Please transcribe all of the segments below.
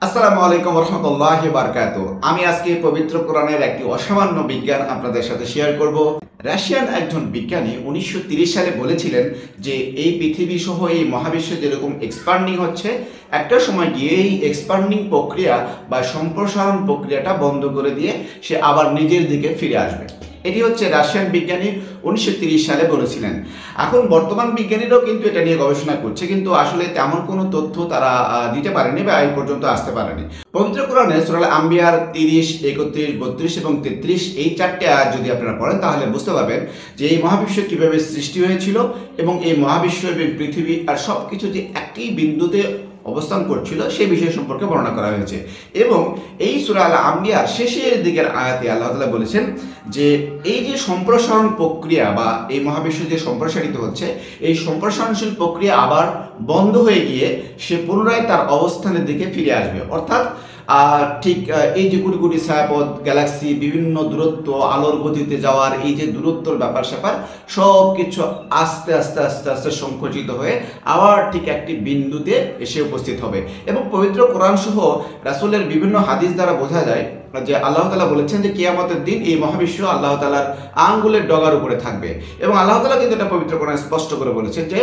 আসসালামু আলাইকুম রহমতুল্লাহি ওয়া বারাকাতুহু। আমি আজকে পবিত্র কোরআনের একটি অসামান্য বিজ্ঞান আপনাদের সাথে শেয়ার করব। রাশিয়ান একজন বিজ্ঞানী 1930 সালে বলেছিলেন যে এই পৃথিবী সহ এই মহাবিশ্ব যেরকম এক্সপান্ডিং হচ্ছে, একটা সময় গিয়ে এই এক্সপান্ডিং প্রক্রিয়া বা সম্প্রসারণ প্রক্রিয়াটা বন্ধ করে দিয়ে সে আবার নিজের দিকে ফিরে আসবে। এটি হচ্ছে রাশিয়ান বিজ্ঞানী 1930 সালে বলেছিলেন। এখন বর্তমান বিজ্ঞানীরাও কিন্তু এটা নিয়ে গবেষণা করছে, কিন্তু আসলে তেমন কোনো তথ্য তারা দিতে পারেনি বা এই পর্যন্ত আসতে পারেনি। পবিত্র কোরআনে সূরা আল আম্বিয়ার 30, 31, 32 এবং 33 এই চারটে আয়াত যদি আপনারা পড়েন তাহলে বুঝতে পারবেন যে এই মহাবিশ্ব কিভাবে সৃষ্টি হয়েছিল এবং এই মহাবিশ্ব এবং পৃথিবী আর সব কিছু যে একই বিন্দুতে অবস্থান করছিল সেই বিষয় সম্পর্কে বর্ণনা করা হয়েছে। এবং এই সূরা আল আম্বিয়ার শেষের দিকের আয়াতে আল্লাহ তাআলা বলেছেন যে এই যে সম্প্রসারণ প্রক্রিয়া বা এই মহাবিশ্ব যে সম্প্রসারিত হচ্ছে, এই সম্প্রসারণশীল প্রক্রিয়া আবার বন্ধ হয়ে গিয়ে সে পুনরায় তার অবস্থানের দিকে ফিরে আসবে। অর্থাৎ ঠিক এই যে কোটি কোটি ছায়াপথ, গ্যালাক্সি, বিভিন্ন দূরত্ব, আলোর গতিতে যাওয়ার এই যে দূরত্বর ব্যাপার স্যাপার সব কিছু আস্তে আস্তে আস্তে আস্তে সংকুচিত হয়ে আবার ঠিক একটি বিন্দুতে এসে উপস্থিত হবে। এবং পবিত্র কোরআন সহ রাসূলের বিভিন্ন হাদিস দ্বারা বোঝা যায় যে আল্লাহ তাআলা বলেছেন যে কিয়ামতের দিন এই মহাবিশ্ব আল্লাহ তাআলার আঙ্গুলের ডগার উপরে থাকবে। এবং আল্লাহ তাআলা কিন্তু এটা পবিত্র কোরআনে স্পষ্ট করে বলেছেন যে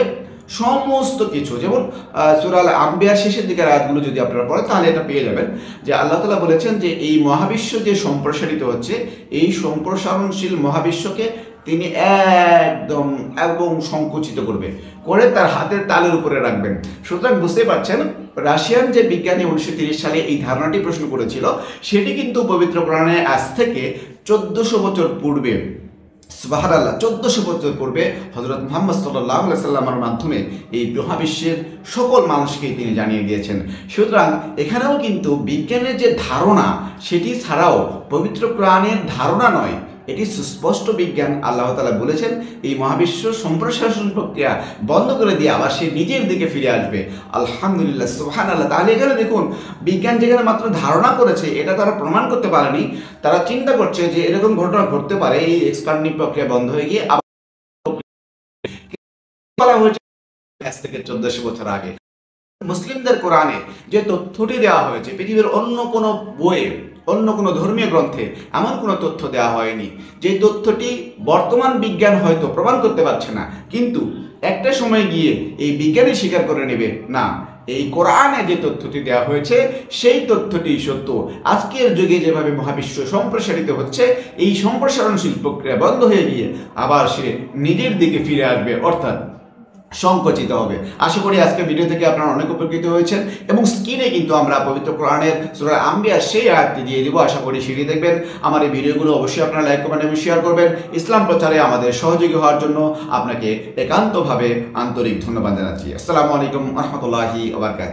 সমস্ত কিছু, যেমন সূরা আল আম্বিয়ার শেষের দিকের আয়াতগুলো যদি আপনারা পড়েন তাহলে এটা পেয়ে যাবেন যে আল্লাহ তাআলা বলেছেন যে এই মহাবিশ্ব যে সম্প্রসারিত হচ্ছে, এই সম্প্রসারণশীল মহাবিশ্বকে তিনি একদম এবং সংকুচিত করে তার হাতের তালের উপরে রাখবেন। সুতরাং বুঝতে পারছেন রাশিয়ান যে বিজ্ঞানী 1930 সালে এই ধারণাটি প্রশ্ন করেছিল, সেটি কিন্তু পবিত্র কোরআনে আজ থেকে 1400 বছর পূর্বে, সুবহানাল্লাহ, 1400 বছর পূর্বে হযরত মুহাম্মদ সাল্লাল্লাহু আলাইহি সাল্লামের মাধ্যমে এই মহাবিশ্বের সকল মানুষকে তিনি জানিয়ে দিয়েছেন। সুতরাং এখানেও কিন্তু বিজ্ঞানের যে ধারণা সেটি ছাড়াও পবিত্র কোরআনের ধারণা নয়, এটি সুস্পষ্ট বিজ্ঞান। আল্লাহ তাআলা বলেছেন এই মহাবিশ্ব সম্প্রসারণ প্রক্রিয়া বন্ধ করে দিয়ে আবার সে নিজের দিকে ফিরে আসবে। আলহামদুলিল্লাহ, সুবহানাল্লাহ। তাহলে এখানে দেখুন, বিজ্ঞান যেখানে মাত্র ধারণা করেছে, এটা তারা প্রমাণ করতে পারেনি, তারা চিন্তা করছে যে এরকম ঘটনা ঘটতে পারে, এই এক্সপান্ডিং প্রক্রিয়া বন্ধ হয়ে গিয়ে আবার বলা হয়েছে আজ থেকে 1400 বছর আগে। মুসলিমদের কোরআনে যে তথ্যটি দেওয়া হয়েছে, পৃথিবীর অন্য কোনো বইয়ে, অন্য কোনো ধর্মীয় গ্রন্থে এমন কোনো তথ্য দেওয়া হয়নি যে তথ্যটি বর্তমান বিজ্ঞান হয়তো প্রমাণ করতে পারছে না, কিন্তু একটা সময় গিয়ে এই বিজ্ঞানী স্বীকার করে নেবে না, এই কোরআনে যে তথ্যটি দেওয়া হয়েছে সেই তথ্যটি সত্য। আজকের যুগে যেভাবে মহাবিশ্ব সম্প্রসারিত হচ্ছে, এই সম্প্রসারণশীল প্রক্রিয়া বন্ধ হয়ে গিয়ে আবার সে নিজের দিকে ফিরে আসবে, অর্থাৎ সংকুচিত হবে। আশা করি আজকের ভিডিও থেকে আপনারা অনেক উপকৃত হয়েছেন এবং স্ক্রিনে কিন্তু আমরা পবিত্র কোরআনের সূরা আম্বিয়ার সেই আয়াতটি দিয়ে দিব। আশা করি সেটি দেখবেন। আমার এই ভিডিওগুলো অবশ্যই আপনারা লাইক, কমেন্ট এবং শেয়ার করবেন। ইসলাম প্রচারে আমাদের সহযোগী হওয়ার জন্য আপনাকে একান্তভাবে আন্তরিক ধন্যবাদ জানাচ্ছি। আসসালামু আলাইকুম ওয়া রাহমাতুল্লাহি ওয়া বারাকাতুহু।